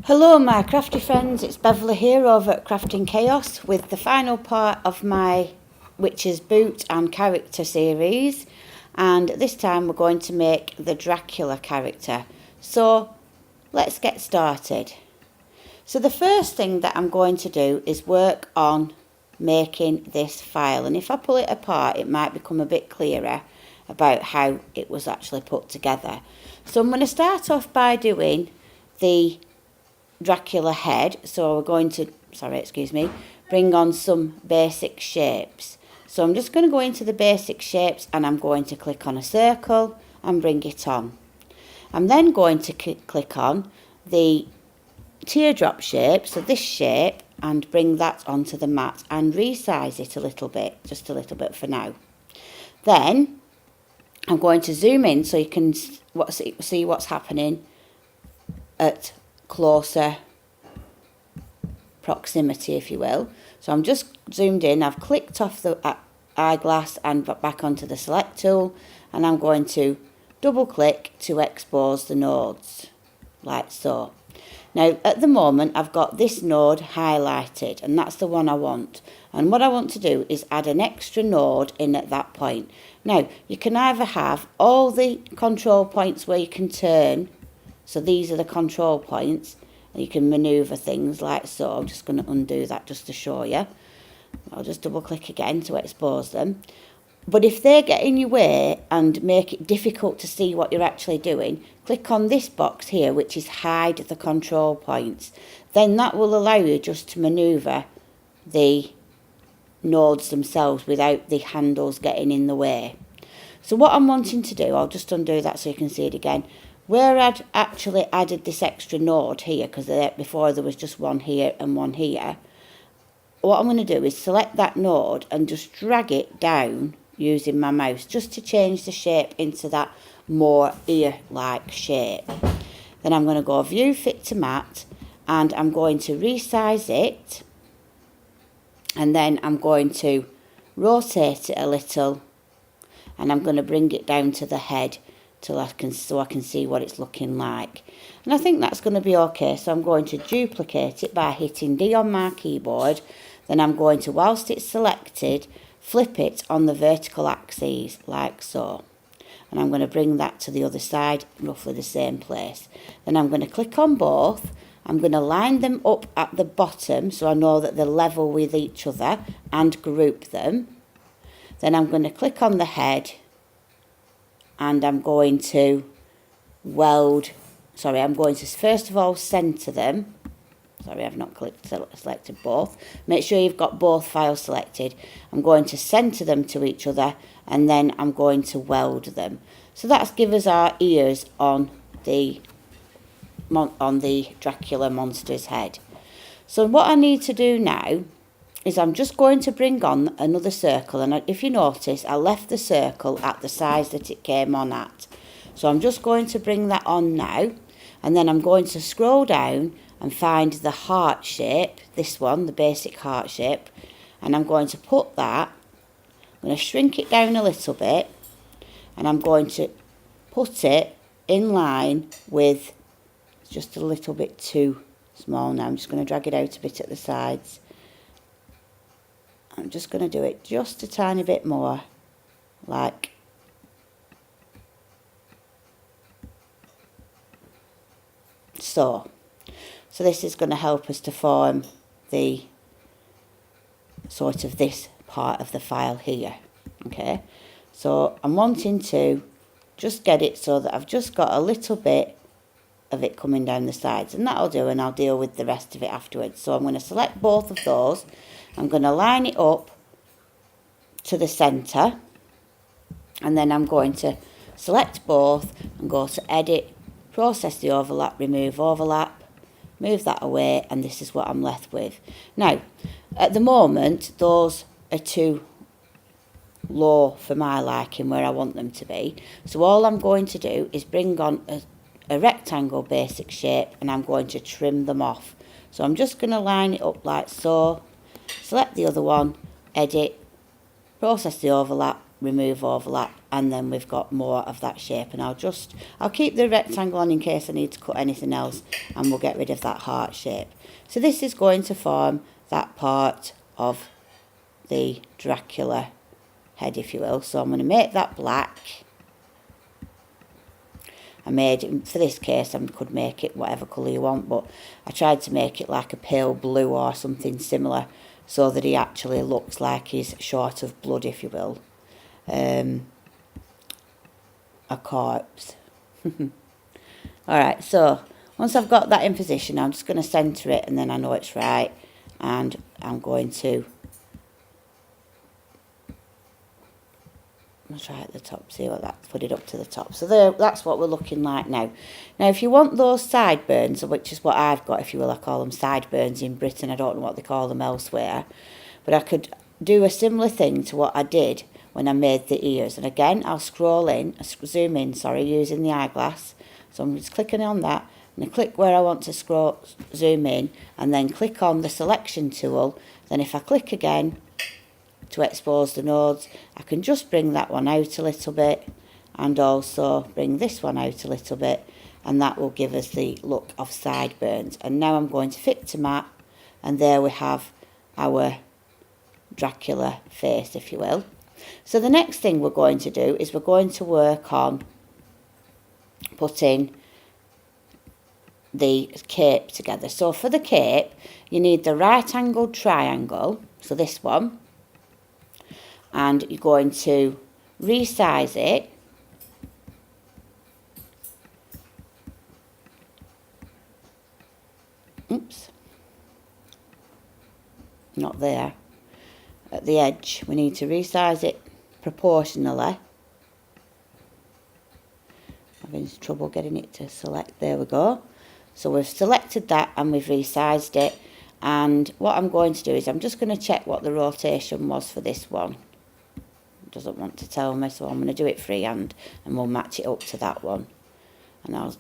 Hello my crafty friends, it's Beverleigh here over at Crafting Chaos with the final part of my Witch's Boot and Character series, and this time we're going to make the Dracula character. So let's get started. So the first thing that I'm going to do is work on making this file, and if I pull it apart it might become a bit clearer about how it was actually put together. So I'm going to start off by doing the Dracula head, so we're going to, bring on some basic shapes. So I'm just going to go into the basic shapes and I'm going to click on a circle and bring it on. I'm then going to click on the teardrop shape, so this shape, and bring that onto the mat and resize it a little bit, just a little bit for now. Then I'm going to zoom in so you can see what's happening at closer proximity, if you will. So I'm just zoomed in, I've clicked off the eyeglass and back onto the select tool, and I'm going to double click to expose the nodes like so. Now at the moment I've got this node highlighted and that's the one I want, and what I want to do is add an extra node in at that point. Now you can either have all the control points where you can turn, so these are the control points, and you can manoeuvre things like so. I'm just going to undo that just to show you. I'll just double click again to expose them. But if they get in your way and make it difficult to see what you're actually doing, click on this box here, which is hide the control points. Then that will allow you just to manoeuvre the nodes themselves without the handles getting in the way. So what I'm wanting to do, I'll just undo that so you can see it again. Where I'd actually added this extra node here, because before there was just one here and one here, what I'm going to do is select that node and just drag it down using my mouse, just to change the shape into that more ear-like shape. Then I'm going to go View Fit to Mat, and I'm going to resize it, and then I'm going to rotate it a little, and I'm going to bring it down to the head so I can see what it's looking like. And I think that's going to be okay, so I'm going to duplicate it by hitting D on my keyboard. Then I'm going to, whilst it's selected, flip it on the vertical axis like so, and I'm going to bring that to the other side, roughly the same place. Then I'm going to click on both. I'm going to line them up at the bottom so I know that they're level with each other, and group them. Then I'm going to click on the head, and I'm going to I'm going to first of all centre them. Sorry, I've not selected both. Make sure you've got both files selected. I'm going to centre them to each other, and then I'm going to weld them. So that's give us our ears on the Dracula monster's head. So what I need to do now is I'm just going to bring on another circle, and if you notice I left the circle at the size that it came on at. So I'm just going to bring that on now, and then I'm going to scroll down and find the heart shape, this one, the basic heart shape, and I'm going to put that, I'm going to shrink it down a little bit, and I'm going to put it in line with, just a little bit too small now, I'm just going to drag it out a bit at the sides. I'm just going to do it just a tiny bit more, like so. So this is going to help us to form the sort of this part of the file here. Okay, so I'm wanting to just get it so that I've just got a little bit of it coming down the sides, and that'll do, and I'll deal with the rest of it afterwards. So I'm going to select both of those. I'm going to line it up to the centre, and then I'm going to select both and go to Edit, Process the Overlap, Remove Overlap, move that away, and this is what I'm left with. Now, at the moment, those are too low for my liking where I want them to be. So all I'm going to do is bring on a rectangle basic shape, and I'm going to trim them off. So I'm just going to line it up like so, select the other one, Edit, Process the Overlap, Remove Overlap, and then we've got more of that shape. And I'll keep the rectangle on in case I need to cut anything else, and we'll get rid of that heart shape. So this is going to form that part of the Dracula head, if you will. So I'm going to make that black. I made, for this case, I could make it whatever colour you want, but I tried to make it like a pale blue or something similar, so that he actually looks like he's short of blood, if you will. A corpse. Alright, so once I've got that in position, I'm just going to centre it, and then I know it's right, and I'm going to try at the top, see what that's, put it up to the top. So there, that's what we're looking like now. Now if you want those sideburns, which is what I've got, if you will, I call them sideburns in Britain, I don't know what they call them elsewhere, but I could do a similar thing to what I did when I made the ears. And again, I'll zoom in, using the eyeglass. So I'm just clicking on that, and I click where I want to zoom in, and then click on the selection tool. Then if I click again to expose the nodes, I can just bring that one out a little bit, and also bring this one out a little bit, and that will give us the look of sideburns. And now I'm going to fit to map, and there we have our Dracula face, if you will. So the next thing we're going to do is we're going to work on putting the cape together. So for the cape, you need the right angled triangle, so this one, and you're going to resize it not there, at the edge. We need to resize it proportionally. Having trouble getting it to select. There we go. So we've selected that and we've resized it, and what I'm going to do is I'm just going to check what the rotation was for this one. It doesn't want to tell me, so I'm going to do it freehand, and we'll match it up to that one, and I'll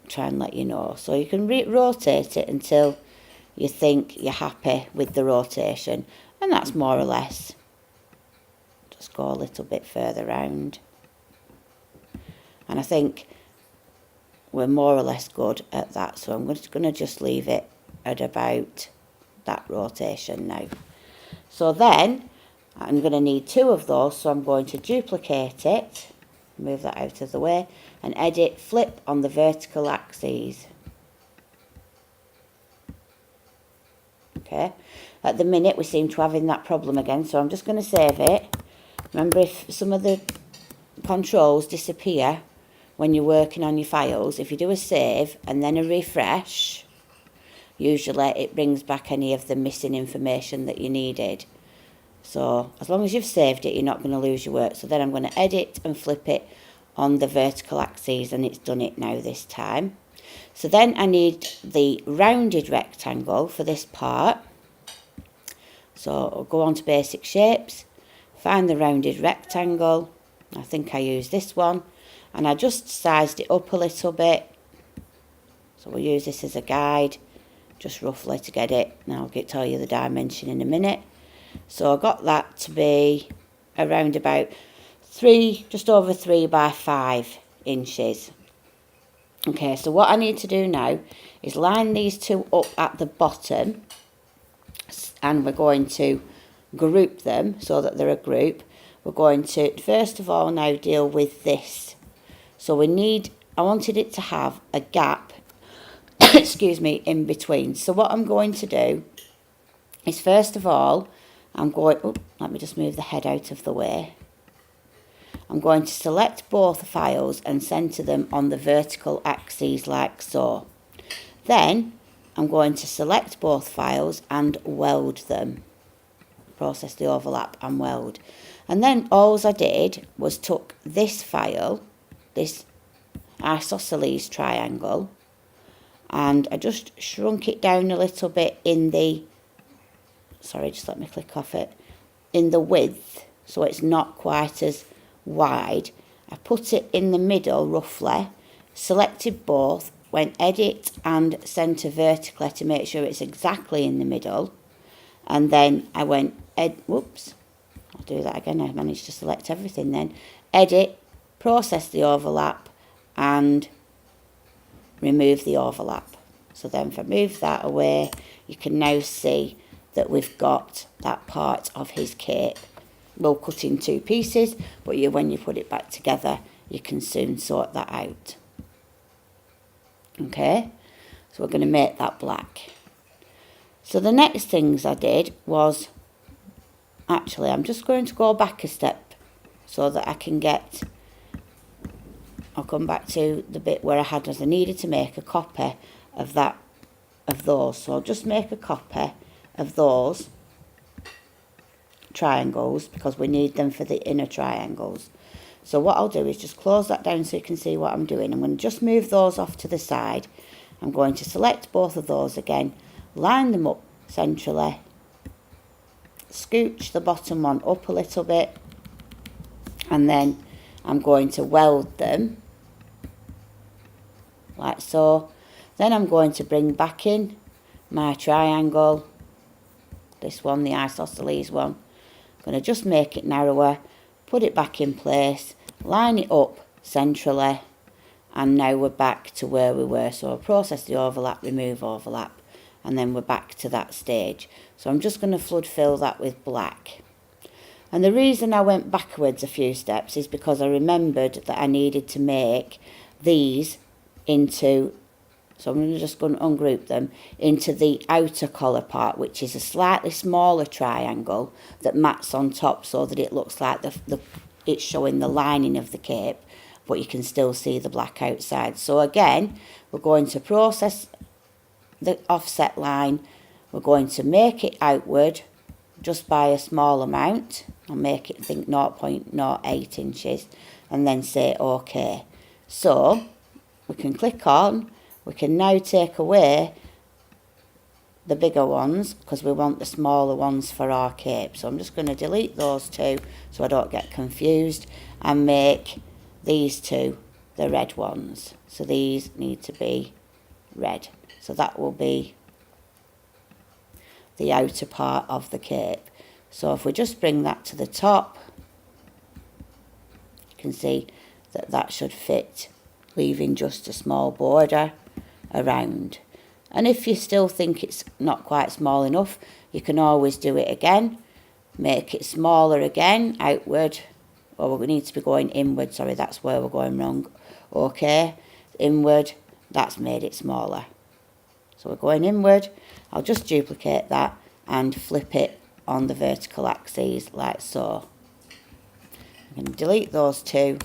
try and let you know. So you can rotate it until you think you're happy with the rotation, and that's more or less. Just go a little bit further round, and I think we're more or less good at that, so I'm just going to just leave it at about that rotation now. So then I'm going to need 2 of those, so I'm going to duplicate it, move that out of the way, and edit flip on the vertical axes. Okay, at the minute we seem to having that problem again, so I'm just going to save it. Remember, if some of the controls disappear when you're working on your files, if you do a save and then a refresh, usually it brings back any of the missing information that you needed. So as long as you've saved it, you're not going to lose your work. So then I'm going to edit and flip it on the vertical axes, and it's done it now this time. So then I need the rounded rectangle for this part. So I'll go on to basic shapes, find the rounded rectangle. I think I used this one, and I just sized it up a little bit. So we'll use this as a guide, just roughly to get it, and I'll tell you the dimension in a minute. So I got that to be around about 3, just over 3 by 5 inches. Okay, so what I need to do now is line these 2 up at the bottom, and we're going to group them so that they're a group. We're going to first of all now deal with this. So I wanted it to have a gap excuse me, in between. So what I'm going to do is first of all let me just move the head out of the way. I'm going to select both files and centre them on the vertical axes like so. Then I'm going to select both files and weld them. Process the overlap and weld. And then all I did was took this file, this isosceles triangle, and I just shrunk it down a little bit in the, just let me click off it, in the width, so it's not quite as wide. I put it in the middle roughly, selected both, went edit and centre vertically to make sure it's exactly in the middle, and then I went I'll do that again. I managed to select everything then. edit, process the overlap and remove the overlap. So then if I move that away, you can now see that we've got that part of his cape. We'll cut in 2 pieces, but when you put it back together, you can soon sort that out. Okay, so we're going to make that black. So the next things I did was, actually I'm just going to go back a step so that I can get, I'll come back to the bit where I needed to make a copy of those. So I'll just make a copy of those triangles because we need them for the inner triangles. So what I'll do is just close that down so you can see what I'm doing. I'm going to just move those off to the side. I'm going to select both of those again, line them up centrally, scooch the bottom one up a little bit, and then I'm going to weld them like so. Then I'm going to bring back in my triangle, this one, the isosceles one. I'm going to just make it narrower, put it back in place, line it up centrally, and now we're back to where we were. So I'll process the overlap, remove overlap, and then we're back to that stage. So I'm just going to flood fill that with black. And the reason I went backwards a few steps is because I remembered that I needed to make these into, so I'm just going to ungroup them, into the outer collar part, which is a slightly smaller triangle that mats on top so that it looks like it's showing the lining of the cape, but you can still see the black outside. So again, we're going to process the offset line, we're going to make it outward just by a small amount. I'll make it, I think, 0.08 inches, and then say OK. So we can click on, we can now take away the bigger ones because we want the smaller ones for our cape. So I'm just going to delete those 2 so I don't get confused, and make these 2 the red ones. So these need to be red. So that will be the outer part of the cape. So if we just bring that to the top, you can see that that should fit, leaving just a small border around. And if you still think it's not quite small enough, you can always do it again, make it smaller again, outward, or we need to be going inward, sorry, that's where we're going wrong. Okay, inward, that's made it smaller. So we're going inward, I'll just duplicate that and flip it on the vertical axis like so. I'm going to delete those 2,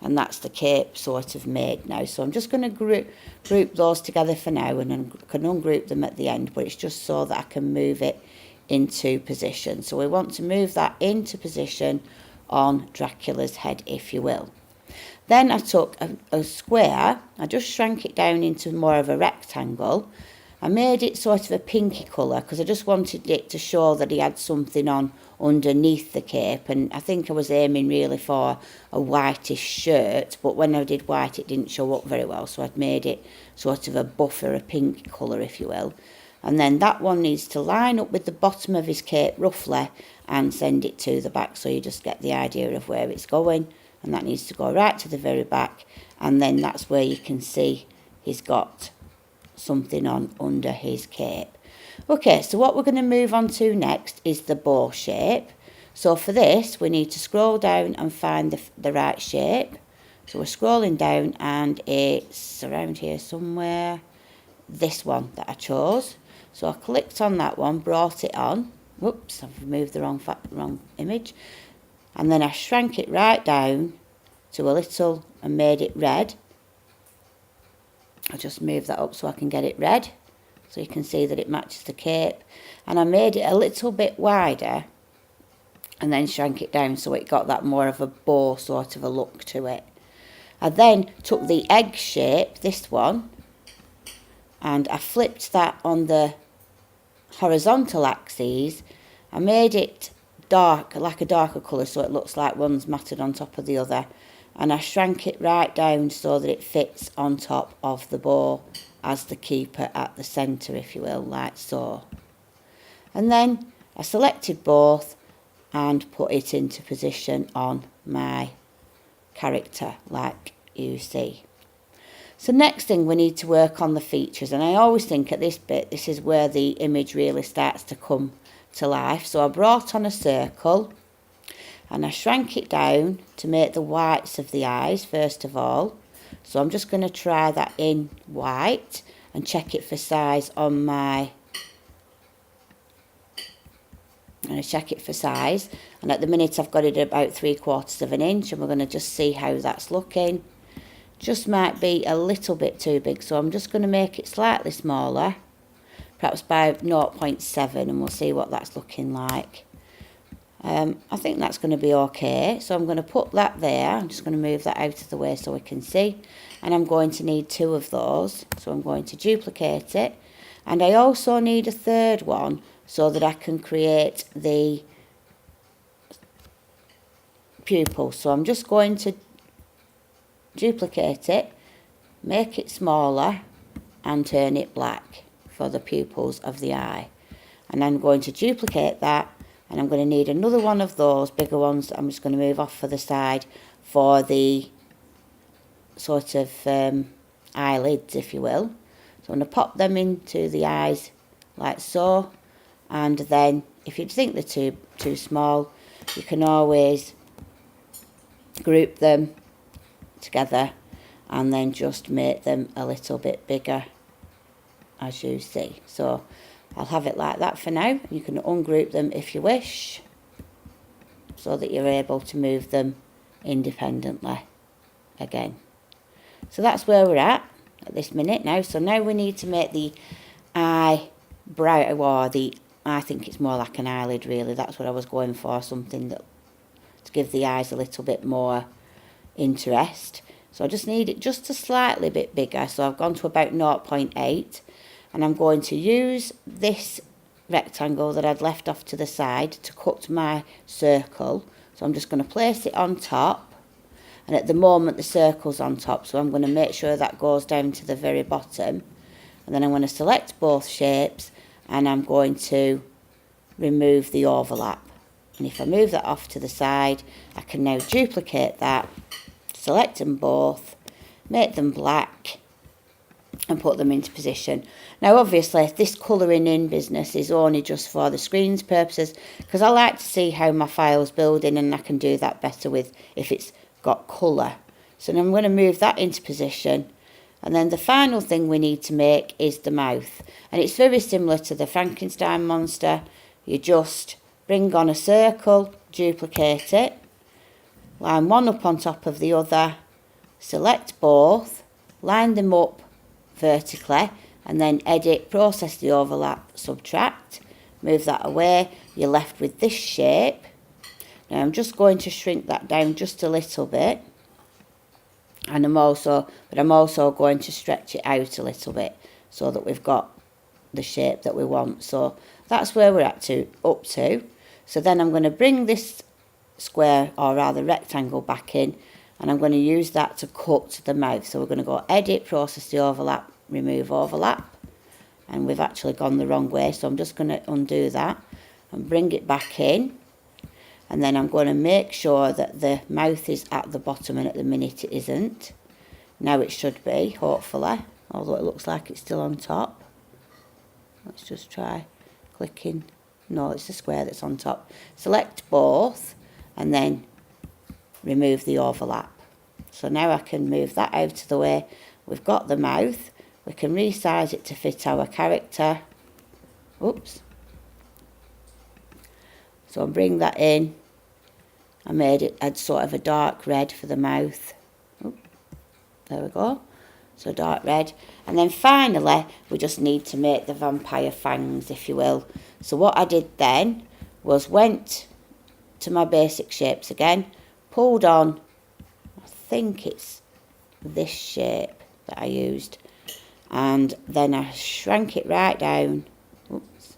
and that's the cape sort of made now. So I'm just going to group those together for now, and then can ungroup them at the end, but it's just so that I can move it into position. So we want to move that into position on Dracula's head, if you will. Then I took a square, I just shrank it down into more of a rectangle. I made it sort of a pinky colour because I just wanted it to show that he had something on underneath the cape, and I think I was aiming really for a whitish shirt, but when I did white it didn't show up very well, so I'd made it sort of a buffer, a pink colour, if you will. And then that one needs to line up with the bottom of his cape roughly and send it to the back, so you just get the idea of where it's going, and that needs to go right to the very back, and then that's where you can see he's got something on under his cape. Okay, so what we're going to move on to next is the bow shape. So for this we need to scroll down and find the right shape. So we're scrolling down and it's around here somewhere, this one that I chose. So I clicked on that one, brought it on, whoops, I've removed the wrong image, and then I shrank it right down to a little and made it red. I'll just move that up so I can get it red, so you can see that it matches the cape. And I made it a little bit wider and then shrank it down so it got that more of a bow sort of a look to it. I then took the egg shape, this one, and I flipped that on the horizontal axis. I made it dark, like a darker colour, so it looks like one's matted on top of the other. And I shrank it right down so that it fits on top of the bow as the keeper at the centre, if you will, like so. And then I selected both and put it into position on my character like you see. So next thing we need to work on the features, and I always think at this bit this is where the image really starts to come to life. So I brought on a circle and I shrank it down to make the whites of the eyes first of all. So I'm just going to try that in white and check it for size on my, and at the minute I've got it about 3/4 of an inch, and we're going to just see how that's looking. Just might be a little bit too big, so I'm just going to make it slightly smaller, perhaps by 0.7, and we'll see what that's looking like. I think that's going to be okay, so I'm going to put that there. I'm just going to move that out of the way so we can see, and I'm going to need 2 of those, so I'm going to duplicate it, and I also need a third one so that I can create the pupil. So I'm just going to duplicate it, make it smaller and turn it black for the pupils of the eye, and I'm going to duplicate that, and I'm going to need another one of those bigger ones that I'm just going to move off for the side for the sort of eyelids, if you will. So I'm going to pop them into the eyes like so, and then if you think they're too small, you can always group them together and then just make them a little bit bigger, as you see. So I'll have it like that for now. You can ungroup them if you wish, so that you're able to move them independently again. So that's where we're at this minute now. So now we need to make the eyebrow, or I think it's more like an eyelid really. That's what I was going for, something that to give the eyes a little bit more interest. So I just need it just a slightly bit bigger. So I've gone to about 0.8. And I'm going to use this rectangle that I'd left off to the side to cut my circle. So I'm just going to place it on top, and at the moment the circle's on top, so I'm going to make sure that goes down to the very bottom, and then I'm going to select both shapes and I'm going to remove the overlap. And if I move that off to the side, I can now duplicate that, select them both, make them black and put them into position. Now obviously this colouring in business is only just for the screen's purposes, because I like to see how my file's building, and I can do that better with if it's got colour. So now I'm going to move that into position, and then the final thing we need to make is the mouth, and it's very similar to the Frankenstein monster. You just bring on a circle, duplicate it, line one up on top of the other, select both, line them up vertically, and then edit, process the overlap, subtract, move that away. You're left with this shape. Now I'm just going to shrink that down just a little bit, and I'm also going to stretch it out a little bit so that we've got the shape that we want. So that's where we're up to. So then I'm going to bring this square, or rather rectangle, back in, and I'm going to use that to cut the mouth. So we're going to go edit, process the overlap, remove overlap, and we've actually gone the wrong way, so I'm just going to undo that and bring it back in, and then I'm going to make sure that the mouth is at the bottom, and at the minute it isn't. Now it should be, hopefully, although it looks like it's still on top. Let's just try clicking. No, it's the square that's on top. Select both and then remove the overlap. So now I can move that out of the way. We've got the mouth. We can resize it to fit our character. Oops. So I'll bring that in. I made it add sort of a dark red for the mouth. Oop. There we go. So dark red. And then finally, we just need to make the vampire fangs, if you will. So what I did then was went to my basic shapes again, pulled on, I think it's this shape that I used, and then I shrank it right down, oops,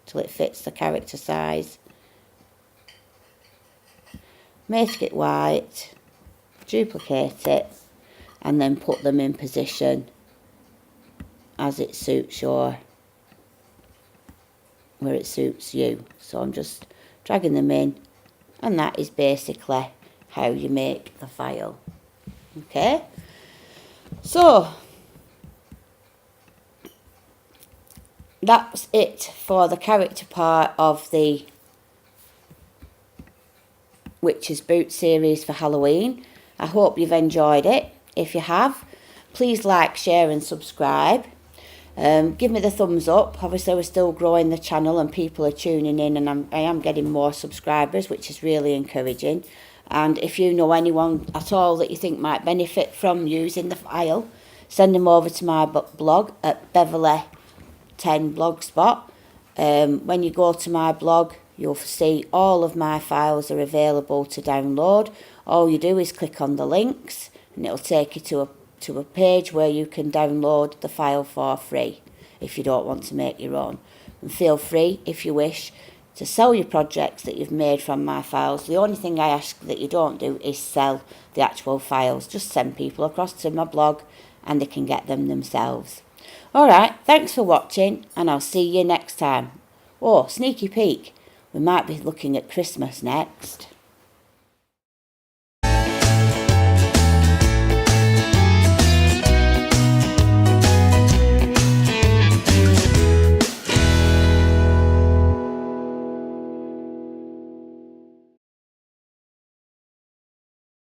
till it fits the character size. Make it white, duplicate it, and then put them in position as it suits where it suits you. So I'm just dragging them in, and that is basically how you make the file. Okay, so that's it for the character part of the Witch's Boot series for Halloween. I hope you've enjoyed it. If you have, please like, share and subscribe. Give me the thumbs up. Obviously we're still growing the channel and people are tuning in, and I am getting more subscribers, which is really encouraging. And if you know anyone at all that you think might benefit from using the file, send them over to my blog at Beverleigh 10 Blogspot. When you go to my blog, you'll see all of my files are available to download. All you do is click on the links and it'll take you to a page where you can download the file for free if you don't want to make your own. And feel free, if you wish, to sell your projects that you've made from my files. The only thing I ask that you don't do is sell the actual files. Just send people across to my blog and they can get them themselves. Alright, thanks for watching and I'll see you next time. Oh, sneaky peek, we might be looking at Christmas next.